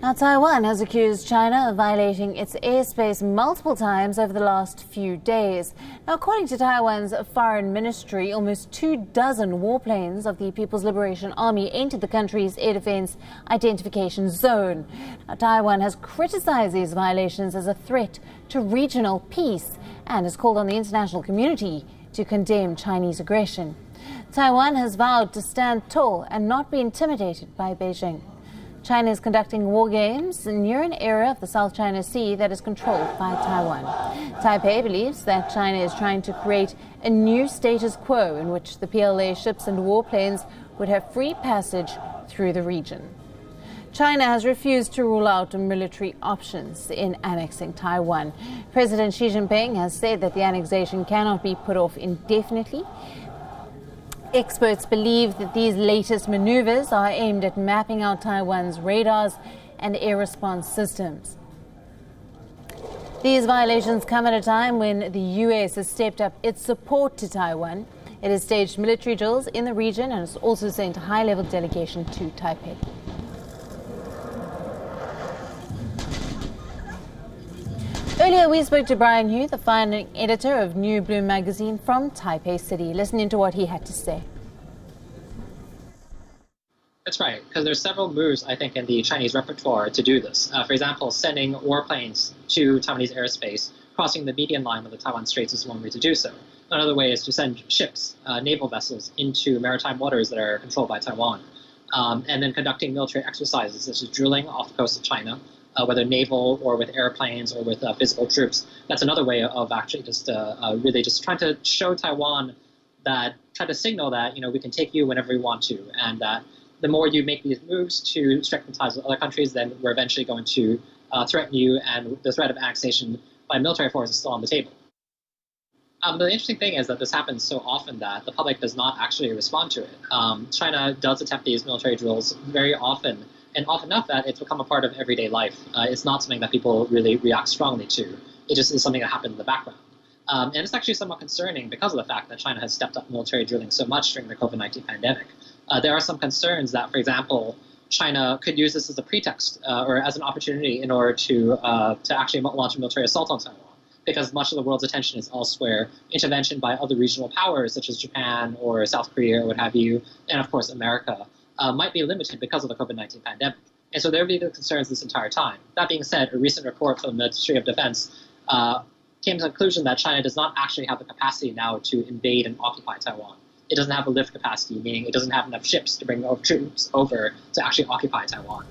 Now, Taiwan has accused China of violating its airspace multiple times over the last few days. Now, according to Taiwan's foreign ministry, almost 24 warplanes of the People's Liberation Army entered the country's air defense identification zone. Now, Taiwan has criticized these violations as a threat to regional peace and has called on the international community to condemn Chinese aggression. Taiwan has vowed to stand tall and not be intimidated by Beijing. China is conducting war games near an area of the South China Sea that is controlled by Taiwan. Taipei believes that China is trying to create a new status quo in which the PLA ships and warplanes would have free passage through the region. China has refused to rule out military options in annexing Taiwan. President Xi Jinping has said that the annexation cannot be put off indefinitely. Experts believe that these latest maneuvers are aimed at mapping out Taiwan's radars and air response systems. These violations come at a time when the US has stepped up its support to Taiwan. It has staged military drills in the region and has also sent a high-level delegation to Taipei. Earlier, we spoke to Brian Hu, the founding editor of New Bloom magazine from Taipei City. Listen into what he had to say. That's right, because there's several moves, I think, in the Chinese repertoire to do this. For example, sending warplanes to Taiwanese airspace, crossing the median line of the Taiwan Straits is one way to do so. Another way is to send ships, naval vessels, into maritime waters that are controlled by Taiwan. And then conducting military exercises, such as drilling off the coast of China, whether naval or with airplanes or with physical troops. That's another way of actually just really just trying to show Taiwan that, try to signal that, we can take you whenever we want to, and that the more you make these moves to strengthen ties with other countries, then we're eventually going to threaten you, and the threat of annexation by military force is still on the table. The interesting thing is that this happens so often that the public does not actually respond to it. China does attempt these military drills very often, and often enough that it's become a part of everyday life. It's not something that people really react strongly to. It just is something that happened in the background. And it's actually somewhat concerning because of the fact that China has stepped up military drilling so much during the COVID-19 pandemic. There are some concerns that, for example, China could use this as a pretext or as an opportunity in order to actually launch a military assault on Taiwan, because much of the world's attention is elsewhere. Intervention by other regional powers such as Japan or South Korea or what have you, and of course America, might be limited because of the COVID-19 pandemic. And so there will be the concerns this entire time. That being said, a recent report from the Ministry of Defense came to the conclusion that China does not actually have the capacity now to invade and occupy Taiwan. It doesn't have a lift capacity, meaning it doesn't have enough ships to bring troops over to actually occupy Taiwan.